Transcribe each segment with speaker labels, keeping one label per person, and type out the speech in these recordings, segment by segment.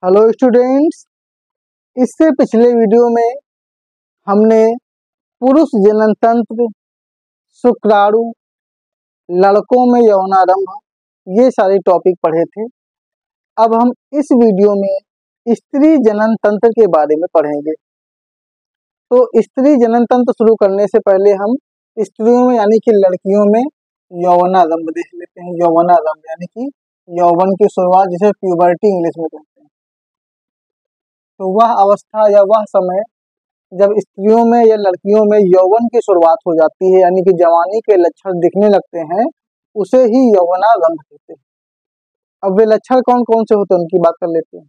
Speaker 1: Hello students. इससे पिछले video में हमने पुरुष जनन तंत्र, शुक्राणु, लड़कों में यौनारंभ ये सारे टॉपिक पढ़े थे। अब हम इस वीडियो में स्त्री जनन तंत्र के बारे में पढ़ेंगे। तो स्त्री जनन तंत्र शुरू करने से पहले हम स्त्रियों में यानी कि लड़कियों में यौनारंभ देख लेते हैं। यौवनारंभ यानी कि यौवन की शुरुआत, जिसे प्यूबर्टी इंग्लिश में कहते हैं। तो वह अवस्था या वह समय जब स्त्रियों में या लड़कियों में यौवन की शुरुआत हो जाती है, यानी कि जवानी के लक्षण दिखने लगते हैं, उसे ही यौवनारंभ कहते हैं। अब वे लक्षण कौन कौन से होते हैं उनकी बात कर लेते हैं।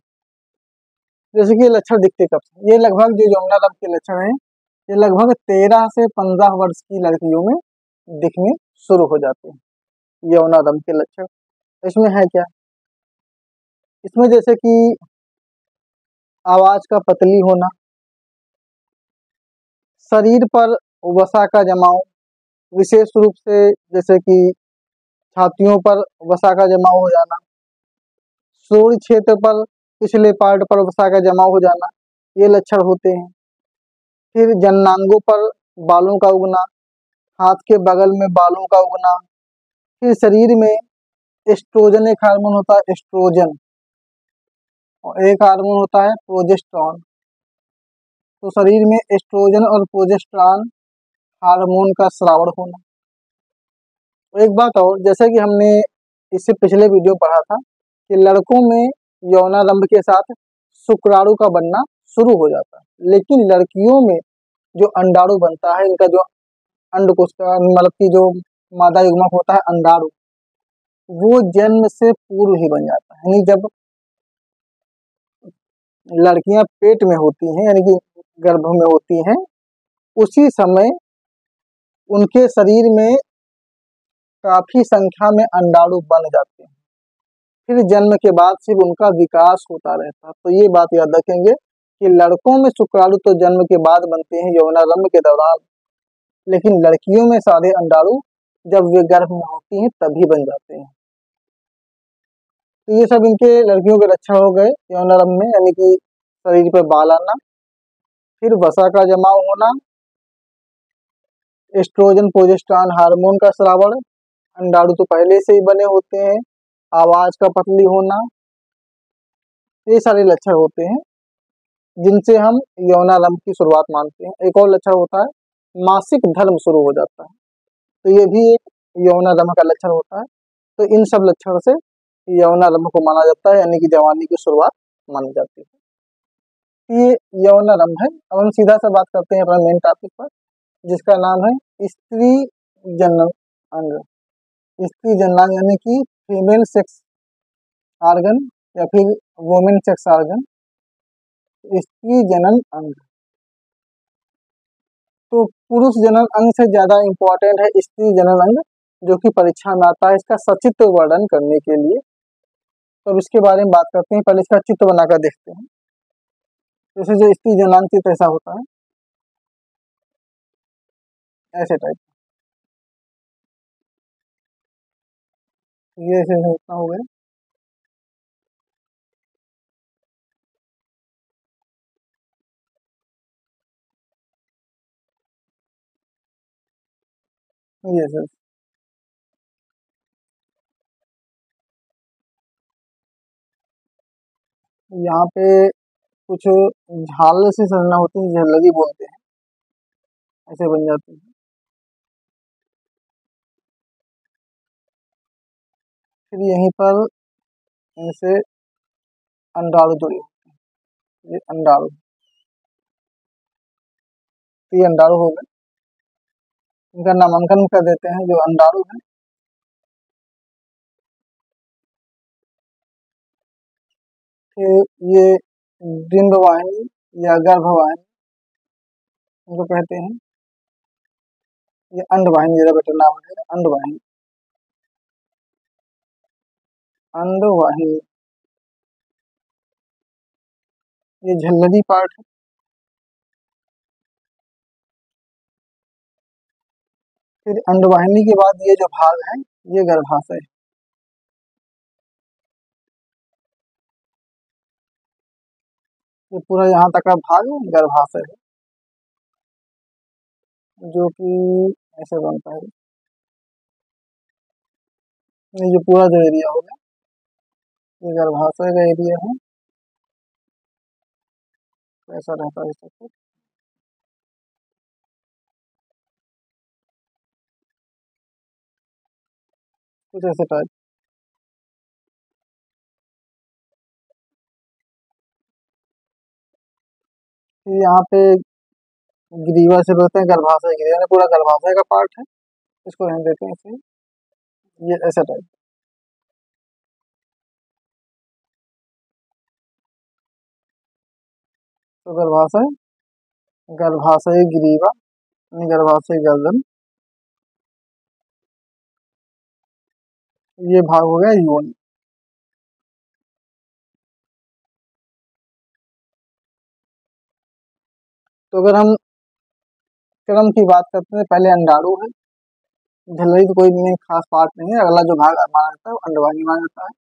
Speaker 1: जैसे कि ये लक्षण दिखते कब से, ये लगभग जो यौवनारंभ के लक्षण हैं, ये लगभग 13 से 15 वर्ष की लड़कियों में दिखने शुरू हो जाते हैं यौनारंभ के लक्षण। इसमें है क्या, इसमें जैसे कि आवाज का पतली होना, शरीर पर वसा का जमाव, विशेष रूप से जैसे कि छातियों पर वसा का जमाव हो जाना, शोण क्षेत्र पर पिछले पार्ट पर वसा का जमाव हो जाना, ये लक्षण होते हैं। फिर जननांगों पर बालों का उगना, हाथ के बगल में बालों का उगना। फिर शरीर में एस्ट्रोजन, एक हार्मोन होता है एस्ट्रोजन, और एक हार्मोन होता है प्रोजेस्टेरॉन। तो शरीर में एस्ट्रोजन और प्रोजेस्टेरॉन हार्मोन का स्रावन होना। एक बात और, जैसे कि हमने इससे पिछले वीडियो पढ़ा था कि लड़कों में यौनारंभ के साथ शुक्राणु का बनना शुरू हो जाता है, लेकिन लड़कियों में जो अंडाणु बनता है, इनका जो अंडकोश का मतलब की जो मादा युग्मक होता है अंडाणु, वो जन्म से पूर्व ही बन जाता है। यानी जब लड़कियां पेट में होती हैं, यानी कि गर्भ में होती हैं, उसी समय उनके शरीर में काफी संख्या में अंडाणु बन जाते हैं। फिर जन्म के बाद सिर्फ उनका विकास होता रहता है। तो ये बात याद रखेंगे कि लड़कों में शुक्राणु तो जन्म के बाद बनते हैं यौनारंभ के दौरान, लेकिन लड़कियों में सारे अंडाणु जब वे गर्भ में होती हैं तभी बन जाते हैं। तो ये सब इनके लड़कियों के लक्षण हो गए यौनारंभ में, यानी कि शरीर पर बाल आना, फिर वसा का जमाव होना, एस्ट्रोजन प्रोजेस्टेरॉन हार्मोन का स्रावन, अंडाणु तो पहले से ही बने होते हैं, आवाज का पतली होना, ये सारे लक्षण होते हैं जिनसे हम यौनारंभ की शुरुआत मानते हैं। एक और लक्षण होता है मासिक धर्म शुरू हो जाता है, तो ये भी एक यौनारंभ का लक्षण होता है। तो इन सब लक्षण से यौनारंभ को माना जाता है, यानी कि जवानी की शुरुआत मानी जाती है। ये यौनारंभ है। अब हम सीधा सा बात करते हैं अपना मेन टॉपिक पर, जिसका नाम है स्त्री जनन अंग। स्त्री जननांग यानी कि फीमेल सेक्स आर्गन या फिर वुमेन सेक्स आर्गन, स्त्री जनन अंग। तो पुरुष जनन अंग से ज्यादा इम्पोर्टेंट है स्त्री जनन अंग, जो कि परीक्षा में आता है इसका सचित्र वर्णन करने के लिए। तो अब इसके बारे में बात करते हैं। पहले इसका चित्र बनाकर देखते हैं। जैसे जो स्त्री जननांग चित्र ऐसा होता है, ऐसे टाइप। ये ऐसे इतना हो गया। ये सर, यहाँ पे कुछ झाल सी संरचना होती है, झल्लरी बोलते हैं, ऐसे बन जाती है। फिर यहीं पर इनसे अंडाणु जुड़े होते हैं, ये अंडाणु, तो ये अंडाणु हो गए। इनका नामांकन कर देते हैं जो अंडाणु है। फिर ये डिंबवाहिनी या गर्भवाहिनी उनको कहते हैं। ये अंडवाहिनी, जरा बेटर नाम है अंडवाहिनी, अंडवाहिनी। ये झल्लरी पार्ट है। फिर अंडवाहिनी के बाद ये जो भाग है ये गर्भाशय है। ये पूरा यहाँ तक का भाग गर्भाशय है, जो कि ऐसे बनता है। ये पूरा जो एरिया हो गया ये गर्भाशय का एरिया है। ऐसा रहता है इसका। कुछ ऐसे टाइप। यहाँ पे ग्रीवा से बोलते हैं गर्भाशय, ग्रीवा ने पूरा गर्भाशय का पार्ट है, इसको हम देते हैं इसे, ये ऐसा टाइप। तो गर्भाशय, गर्भाशय ग्रीवा, गर्भाशय गर्दन, ये भाग हो गया योनि। तो अगर हम क्रम की बात करते हैं, पहले अंडाणु है, झिल्ली तो कोई नहीं खास पार्ट नहीं है। अगला जो भाग माना जाता है वो अंडवाहिनी माना जाता है।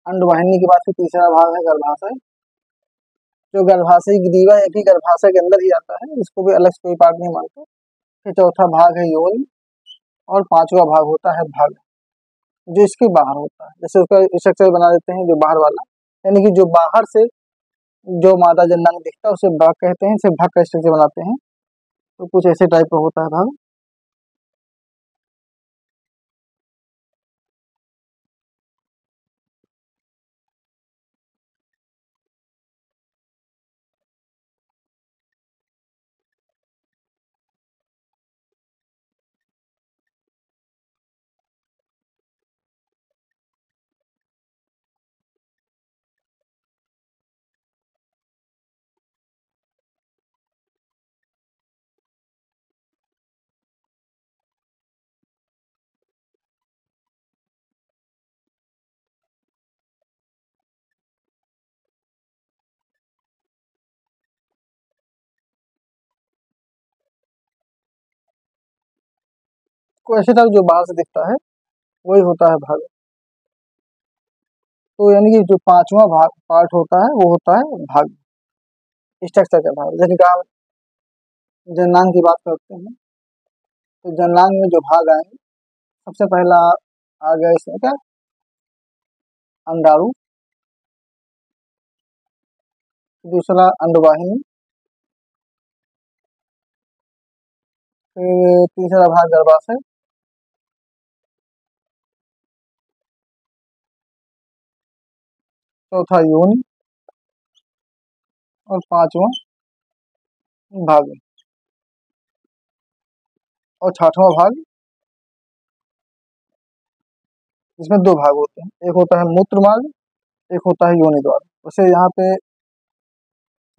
Speaker 1: अंडवाहिनी के बाद फिर तीसरा भाग है गर्भाशय। जो गर्भाशय ग्रीवा एक ही गर्भाशय के अंदर ही आता है, इसको भी अलग से कोई पार्ट नहीं मानते। फिर चौथा भाग है योनि, और पांचवा भाग होता है भाग, जो इसके बाहर होता है। जैसे उसका स्ट्रक्चर बना देते हैं जो बाहर वाला, यानी कि जो बाहर से जो मादा जननांग दिखता है उसे भाग कहते हैं, इसे भाग का स्ट्रक्चर बनाते हैं। तो कुछ ऐसे टाइप का होता है भाग। कोई ऐसे टाइप जो बाहर से दिखता है वही होता है भाग। तो यानी कि जो पांचवा भाग पार्ट होता है वो होता है भाग, स्ट्रक्चर का भाग। जैसे कि आप जननांग की बात करते हैं, तो जननांग में जो भाग आएंगे, सबसे पहला आ गया इसमें क्या, अंडाणु, दूसरा अंडवाहिनी, फिर तीसरा भाग गर्भाशय, चौथा योनि, और पांचवा भाग, और छठवां भाग, जिसमें दो भाग होते हैं, एक होता है मूत्र मार्ग, एक होता है योनि द्वार। वैसे यहाँ पे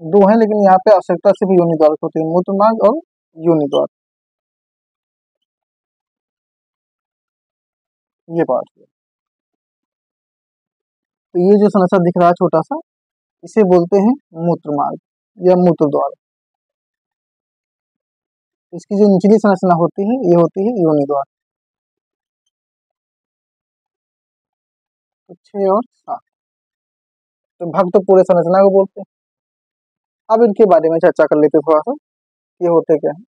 Speaker 1: दो हैं, लेकिन यहाँ पे आवश्यकता सिर्फ योनि द्वार होती है, मूत्र मार्ग और योनि द्वार, ये पार्ट है। तो ये जो संरचना दिख रहा है छोटा सा, इसे बोलते हैं मूत्र मार्ग या मूत्र द्वार। इसकी जो निचली संरचना होती है ये होती है योनि द्वार। तो 6 और 7 तो भाग तो पूरे संरचना को बोलते हैं। अब इनके बारे में चर्चा कर लेते थोड़ा सा, ये होते क्या है।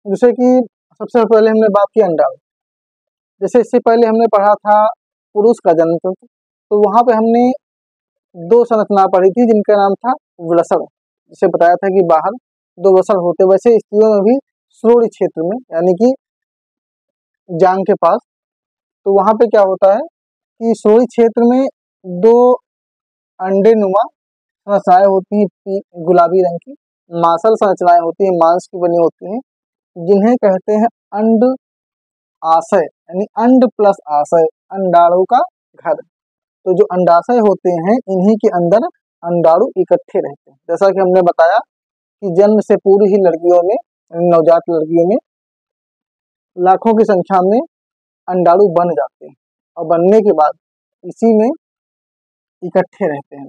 Speaker 1: जैसे कि सबसे पहले हमने बात की अंडाणु। जैसे इससे पहले हमने पढ़ा था पुरुष का जन्म तंत्र, तो वहां पे हमने दो संरचना पढ़ी थी जिनका नाम था वृषण। जिसे बताया था कि बाहर दो वृषण होते, वैसे स्त्रियों में भी श्रोणि क्षेत्र में, यानी कि जांग के पास, तो वहां पे क्या होता है कि श्रोणि क्षेत्र में दो अंडे नुमा संरचनाएं होती हैं, गुलाबी रंग की मांसल संरचनाएं होती हैं, मांस की बनी होती हैं, जिन्हें कहते हैं अंड आशय, यानी अंड प्लस आशय, अंडाणु का घर। तो जो अंडाशय होते हैं इन्हीं के अंदर अंडाणु इकट्ठे रहते हैं। जैसा कि हमने बताया कि जन्म से पूर्व ही लड़कियों में, नवजात लड़कियों में लाखों की संख्या में अंडाणु बन जाते हैं, और बनने के बाद इसी में इकट्ठे रहते हैं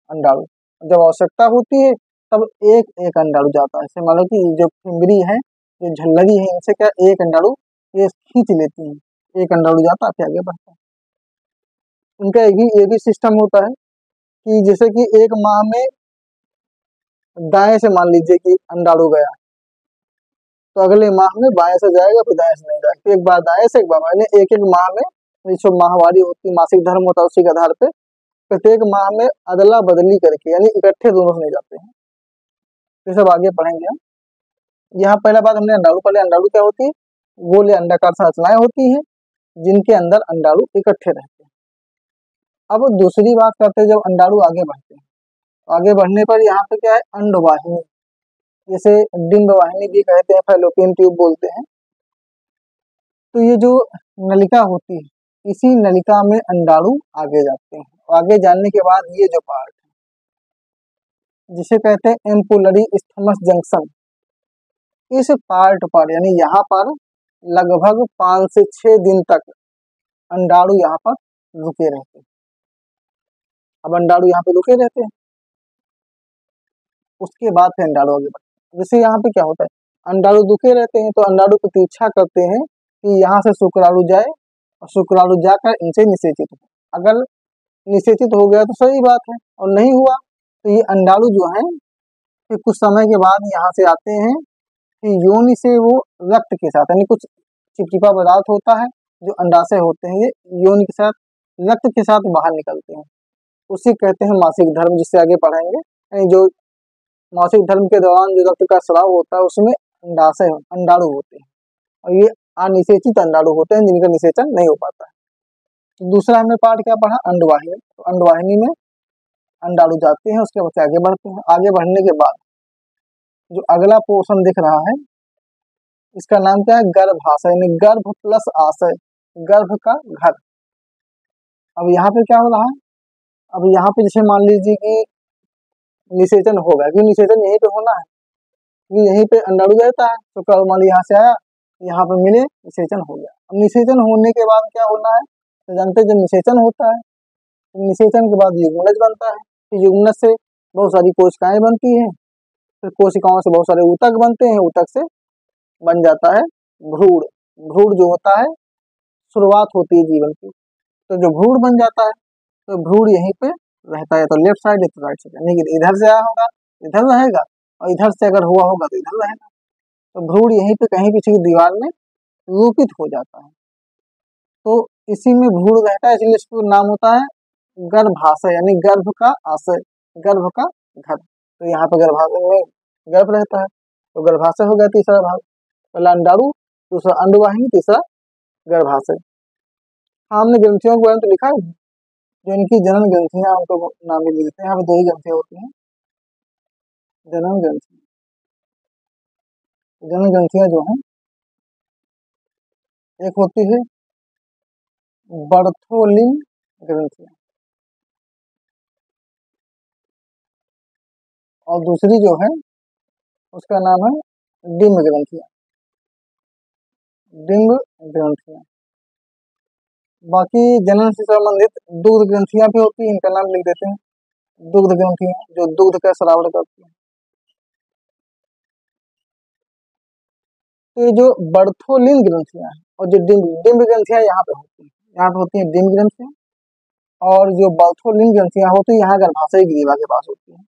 Speaker 1: अंडाणु। जब आवश्यकता होती है तब एक एक अंडाणु जाता है। जैसे मान लो कि जो फिंगरी है, जो झल्लरी है, इनसे क्या एक अंडाणु ये खींच लेती है, एक अंडाणु जाता है फिर आगे बढ़ता है। उनका एक ही सिस्टम होता है कि जैसे कि एक माह में दाएं से मान लीजिए कि अंडाणु गया, तो अगले माह में बाएं से जाएगा, फिर दाएं से नहीं जाएगा, तो एक बार दाएं से एक बार बाएं, एक एक माह में जो माहवारी होती है, मासिक धर्म होता है, उसी के आधार पे प्रत्येक माह में अदला बदली करके, यानी इकट्ठे दोनों से नहीं जाते हैं। ये सब आगे पढ़ेंगे हम। यहाँ पहला बात हमने अंडाणु पढ़े। अंडाणु क्या होती है? गोल या अंडाकार संरचनाएं होती हैं जिनके अंदर अंडाणु इकट्ठे रहते हैं। अब दूसरी बात करते हैं, जब अंडाणु आगे बढ़ते हैं, आगे बढ़ने पर यहाँ पे क्या है? अंडवाहिनी, जैसे डिंब वाहिनी भी कहते हैं, फैलोपियन ट्यूब बोलते हैं। तो ये जो नलिका होती है, इसी नलिका में अंडाणु आगे जाते हैं। आगे जाने के बाद ये जो पार्ट जिसे कहते हैं एम्पुलरी इस्थमस जंक्शन, इस पार्ट पर यानी यहाँ पर लगभग 5 से 6 दिन तक अंडाणु यहाँ पर रुके रहते हैं। अब अंडाणु यहाँ पे रुके रहते हैं, उसके बाद फिर अंडाणु आगे बढ़ते हैं। जैसे यहाँ पे क्या होता है, अंडाणु रुके रहते हैं तो अंडाणु प्रतीक्षा करते हैं कि यहाँ से शुक्राणु जाए और शुक्राणु जाकर इनसे निषेचित हो। अगर निषेचित हो गया तो सही बात है, और नहीं हुआ तो ये अंडाणु जो है फिर कुछ समय के बाद यहाँ से आते हैं कि योनि से वो रक्त के साथ, यानी कुछ चिपचिपा पदार्थ होता है जो अंडाशय होते हैं, ये योनि के साथ रक्त के साथ बाहर निकलते हैं, उसी कहते हैं मासिक धर्म, जिससे आगे पढ़ेंगे। यानी जो मासिक धर्म के दौरान जो रक्त का स्राव होता है उसमें अंडाशय अंडाणु होते हैं, और ये अनिषेचित अंडाणु होते हैं जिनका निषेचन नहीं हो पाता है। तो दूसरा हमने पार्ट क्या पढ़ा? अंडवाहिनी। तो अंडवाहिनी में अंडाणु जाते हैं, उसके बाद आगे बढ़ते हैं। आगे बढ़ने के बाद जो अगला पोर्शन दिख रहा है, इसका नाम क्या है? गर्भाशय, यानी गर्भ प्लस आशय, गर्भ का घर। अब यहाँ पे क्या हो रहा है? अब यहाँ पे जैसे मान लीजिए कि निषेचन होगा, क्योंकि निषेचन यहीं पे होना है, क्योंकि यहीं पे अंडाणु रहता है, तो कर्म मान लीजिए यहाँ से आया, यहाँ पे मिले, निषेचन हो गया। अब निषेचन होने के बाद क्या होना है? तो जानते हैं जब निषेचन होता है, तो निषेचन के बाद युग्मनज बनता है, तो युग्मनज से बहुत सारी कोशिकाएं बनती हैं, फिर कोशिकाओं से बहुत सारे ऊतक बनते हैं, ऊतक से बन जाता है भ्रूण। भ्रूण जो होता है शुरुआत होती है जीवन की, तो जो भ्रूण बन जाता है, तो भ्रूण यहीं पे रहता है, तो लेफ्ट साइड या तो राइट साइड, यानी कि इधर से आया होगा इधर रहेगा, और इधर से अगर हुआ होगा तो इधर रहेगा। तो भ्रूण यहीं पे कहीं किसी दीवार में रूपित हो जाता है, तो इसी में भ्रूण रहता है, इसलिए इसका नाम होता है गर्भाशय, यानी गर्भ का आशय, गर्भ का घर। तो यहाँ पे गर्भाशय में गर्भ रहता है, तो गर्भाशय हो गया तीसरा भाग। पहला अंडाणु, दूसरा अंडवाहिनी, तीसरा गर्भाशय। हाँ, हमने ग्रंथियों के बारे में तो लिखा है, जो इनकी जनन ग्रंथियां उनको नाम भी देते हैं। यहाँ पे 2 ही ग्रंथियां होती हैं, जनन ग्रंथि। जनन ग्रंथियां जो हैं, एक होती है बर्थोलिन ग्रंथियां, और दूसरी जो है उसका नाम है डिम्ब ग्रंथियां, डिम्ब ग्रंथियां। बाकी जनन से संबंधित दुग्ध ग्रंथियां भी होती है, इनका नाम लिख देते हैं, दुग्ध ग्रंथियां, जो दुग्ध का स्राव करती हैं। तो ये जो बर्थोलिन ग्रंथियां हैं और जो डिम्ब ग्रंथियां यहाँ पे होती हैं, यहाँ पे होती हैं डिम्ब ग्रंथियां, और जो बर्थोलिन ग्रंथियां होती है यहाँ गर्भाशय ग्रीवा के पास होती है।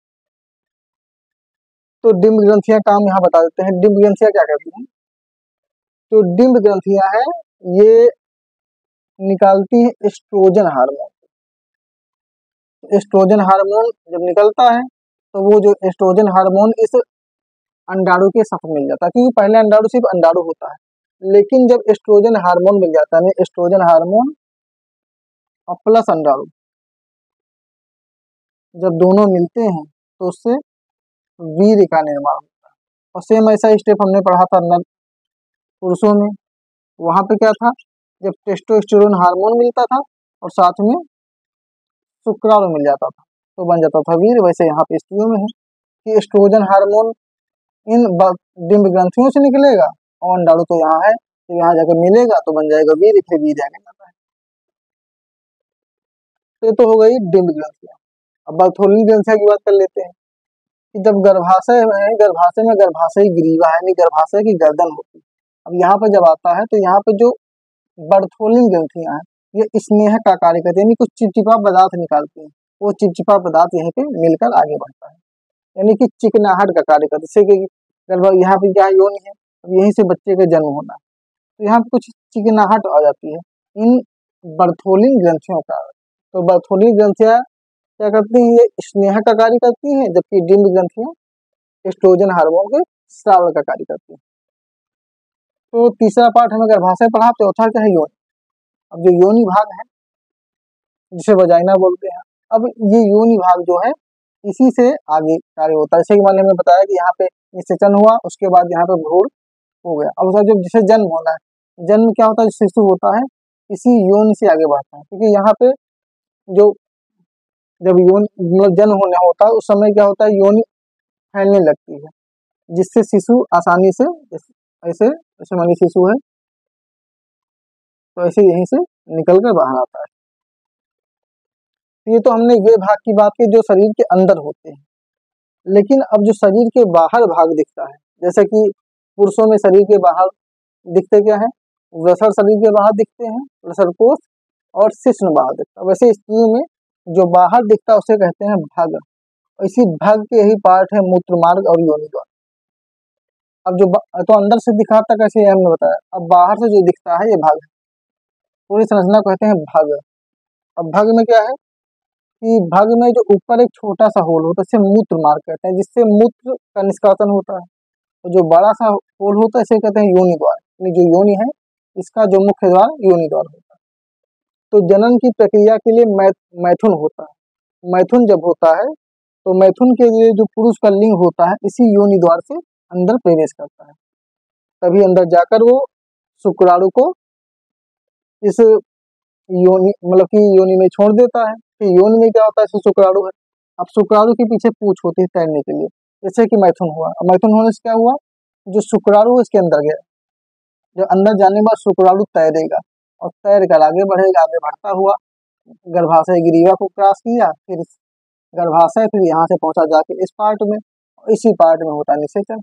Speaker 1: तो डिम्ब ग्रंथियां काम यहाँ बता देते हैं। डिम्ब ग्रंथियां क्या करती हैं? तो डिम्ब ग्रंथियां हैं, ये निकालती है एस्ट्रोजन हार्मोन। एस्ट्रोजन हार्मोन जब निकलता है तो वो जो एस्ट्रोजन हार्मोन इस अंडाणु के साथ मिल जाता है, क्योंकि पहले अंडाणु सिर्फ अंडाणु होता है, लेकिन जब एस्ट्रोजन हार्मोन मिल जाता है, एस्ट्रोजन हार्मोन और प्लस अंडाणु जब दोनों मिलते हैं तो उससे वीर्य का निर्माण होता है। और सेम ऐसा स्टेप हमने पढ़ा था नर पुरुषों में, वहां पे क्या था? जब टेस्टोस्टेरोन हार्मोन मिलता था और साथ में शुक्राणु मिल जाता था तो बन जाता था वीर्य। वैसे यहाँ पे स्त्रियों में है कि एस्ट्रोजन हार्मोन इन डिम्ब ग्रंथियों से निकलेगा, और अंडाणु तो यहाँ है, तो यहाँ जाकर मिलेगा तो बन जाएगा वीर्य, फिर वीर्य आगे जाता है। तो ये तो हो गई डिम्ब ग्रंथियां। अब बर्थोलिन ग्रंथियां की बात कर लेते हैं कि जब गर्भाशय में गर्भाशय ग्रीवा है, यानी गर्भाशय की गर्दन होती है। अब यहाँ पर जब आता है तो यहाँ पे जो बर्थोलिन ग्रंथियां हैं ये स्नेह का कार्य करती है, यानी कुछ चिपचिपा पदार्थ निकालती हैं, वो चिपचिपा पदार्थ यहीं पे मिलकर आगे बढ़ता है, यानी कि चिकनाहट का कार्य करता है। जैसे कि यहाँ पे क्या योनि है, अब यहीं से बच्चे का जन्म होना है, तो यहाँ पे कुछ चिकनाहट आ जाती है इन बर्थोलिन ग्रंथियों का। तो बर्थोलिन ग्रंथियां क्या करती हैं, ये स्नेह का कार्य करती हैं, जबकि डिम्ब ग्रंथियां एस्ट्रोजन हार्मोन के स्राव का कार्य करती हैं। तो तीसरा पार्ट हमें गर्भाशय पढ़ा, चौथा क्या है, योनि। अब जो योनि भाग है जिसे वजाइना बोलते हैं, अब ये योनि भाग जो है इसी से आगे कार्य होता है। जैसे कि मैंने बताया कि यहाँ पे निषेचन हुआ, उसके बाद यहाँ पे भ्रूण हो गया। अब उसका जब जिसे जन्म होना है, जन्म क्या होता है, शिशु होता है इसी योनि से आगे बढ़ता है, क्योंकि यहाँ पे जो जब योनि मतलब जन्म होने होता है उस समय क्या होता है, योनि फैलने लगती है, जिससे शिशु आसानी से ऐसे ऐसे मानी शिशु है तो ऐसे यहीं से निकल कर बाहर आता है। ये तो हमने ये भाग की बात की जो शरीर के अंदर होते हैं, लेकिन अब जो शरीर के बाहर भाग दिखता है, जैसे कि पुरुषों में शरीर के बाहर दिखते क्या है, वृषण शरीर के बाहर दिखते हैं, वृषणकोश और शिश्न बाहर दिखता है। वैसे स्त्रियों में जो बाहर दिखता है उसे कहते हैं भग। इसी भग के ही पार्ट है मूत्र मार्ग और योनि द्वार। अब जो तो अंदर से दिखाता कैसे हमने बताया, अब बाहर से जो दिखता है ये भाग है, पूरी संरचना कहते हैं भग। अब भग में क्या है कि भग में जो ऊपर एक छोटा सा होल होता है इसे मूत्र मार्ग कहते हैं, जिससे मूत्र का निष्कासन होता है। तो जो बड़ा सा होल होता है इसे कहते हैं योनि द्वार, यानी जो योनि है इसका जो मुख्य द्वार योनि द्वार होता है। तो जनन की प्रक्रिया के लिए मैथुन होता है। मैथुन जब होता है तो मैथुन के लिए जो पुरुष का लिंग होता है इसी योनि द्वार से अंदर प्रवेश करता है, तभी अंदर जाकर वो शुक्राणु को इस योनि मतलब कि योनि में छोड़ देता है। कि योनि में क्या होता है, शुक्राणु है। अब शुक्राणु के पीछे पूंछ होती है तैरने के लिए, जैसे कि मैथुन हुआ। अब मैथुन होने से क्या हुआ, जो शुक्राणु है इसके अंदर गया, जो अंदर जाने के बाद शुक्राणु तैरेगा और तैर कर आगे बढ़ेगा, आगे बढ़ता हुआ गर्भाशय ग्रीवा को क्रॉस किया, फिर गर्भाशय, फिर यहाँ से पहुंचा जाके इस पार्ट में, इसी पार्ट में होता है निषेचन।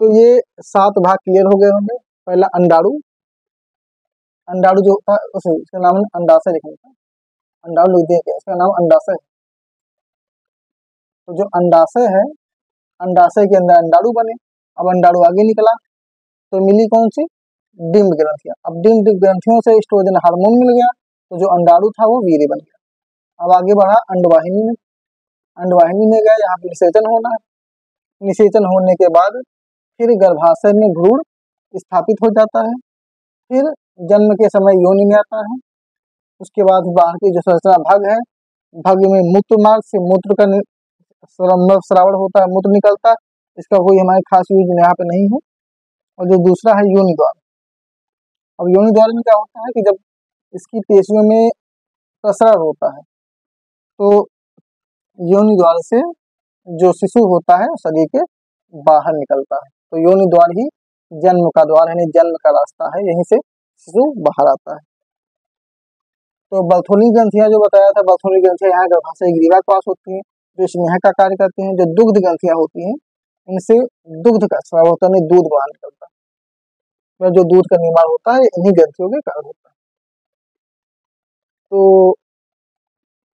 Speaker 1: तो ये 7 भाग क्लियर हो गए होंगे। पहला अंडाणु, अंडाणु जो होता है उसे इसका नाम अंडाशय लिखना था, अंडाणु लिख दिया, इसका नाम अंडाशय। तो जो अंडाशय है, अंडाशय के अंदर अंडाणु बने। अब अंडाणु आगे निकला तो मिली कौन सी, डिम्ब ग्रंथियां। अब डिम्ब ग्रंथियों से एस्ट्रोजन हार्मोन मिल गया, तो जो अंडाणु था वो वीर्य बन गया। अब आगे बढ़ा अंडवाहिनी में, अंडवाहिनी में गया, यहाँ पे निषेचन होना है। निषेचन होने के बाद फिर गर्भाशय में भ्रूण स्थापित हो जाता है, फिर जन्म के समय योनि में आता है। उसके बाद बाहर की जो संरचना भग है, भग में मूत्र मार्ग से मूत्र का श्रावण होता है, मूत्र निकलता है। इसका कोई हमारे खास यूज यहाँ पे नहीं है। और जो दूसरा है योनि द्वार। अब योनि द्वार में क्या होता है कि जब इसकी पेशियों में प्रसरण होता है तो योनि द्वार से जो शिशु होता है शरीर के बाहर निकलता है। तो योनि द्वार ही जन्म का द्वार है, जन्म का रास्ता है, यहीं से शिशु बाहर आता है। तो बर्थोली ग्रंथियां जो बताया था, बर्थोली ग्रंथियां यहाँ गर्भाशय ग्रीवा के पास होती हैं, जो स्नेह का कार्य करती हैं। जो दुग्ध ग्रंथियां होती हैं इनसे दुग्ध का स्राव होता है, दूध बाहर निकलता है, जो दूध का निर्माण होता है इन्हीं ग्रंथियों के कारण होता है। तो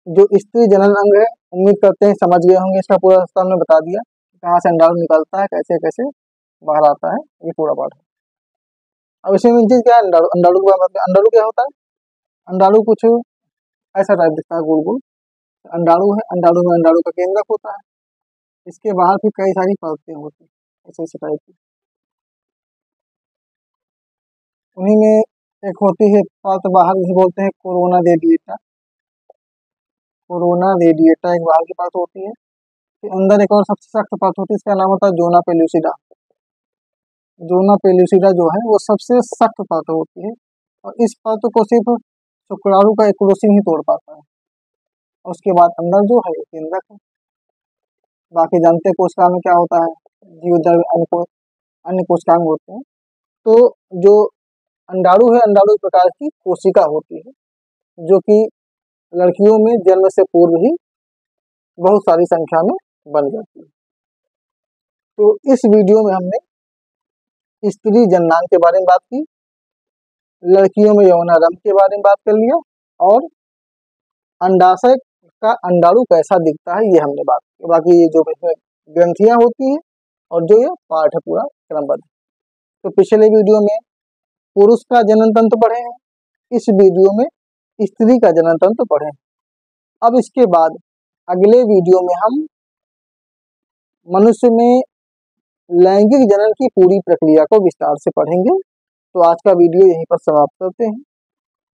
Speaker 1: जो स्त्री जनन अंग है, उम्मीद करते हैं समझ गए होंगे, इसका पूरा रास्ता हमने बता दिया, कहाँ से अंडाणु निकलता है, कैसे कैसे बाहर आता है, ये पूरा पाठ है। अब इसमें मेन चीज क्या है, अंडाणु। अंडाणु के बारे में, अंडाणु क्या होता है, अंडाणु कुछ ऐसा टाइप दिखता है, गोल गोल अंडाणु है। अंडाणु में अंडाणु का केंद्रक होता है, इसके बाहर भी कई सारी परतें होती है, ऐसे ऐसे टाइप की। उन्हीं में एक होती है परत बाहर, जिसे बोलते हैं कोरोना रेडिएटा। कोरोना रेडिएटा एक बाहर की परत होती है। फिर अंदर एक और सबसे सख्त परत होती है, इसका नाम होता है जोना पेलुसिडा। जोना पेलुसिडा जो है वो सबसे सख्त परत होती है, और इस परत को सिर्फ शुक्राणु का एक्रोसिन ही तोड़ पाता है। और उसके बाद अंदर जो है केंद्रक है। बाकी जानते हैं कोशिका में क्या होता है, जीवद्रव्य अन्य कोशिकांग होते हैं। तो जो अंडाणु है, अंडाणु एक प्रकार की कोशिका होती है, जो कि लड़कियों में जन्म से पूर्व ही बहुत सारी संख्या में बन जाती है। तो इस वीडियो में हमने स्त्री जननांग के बारे में बात की, लड़कियों में यौनारंभ के बारे में बात कर लिया, और अंडाशय का अंडाणु कैसा दिखता है ये हमने बात की। बाकी ये जो इसमें ग्रंथियां होती हैं और जो ये पार्ट है पूरा क्रमबद्ध। तो पिछले वीडियो में पुरुष का जनन तंत्र पढ़े हैं, इस वीडियो में स्त्री का जनन तंत्र पढ़े हैं। अब इसके बाद अगले वीडियो में हम मनुष्य में लैंगिक जनन की पूरी प्रक्रिया को विस्तार से पढ़ेंगे। तो आज का वीडियो यहीं पर समाप्त करते हैं।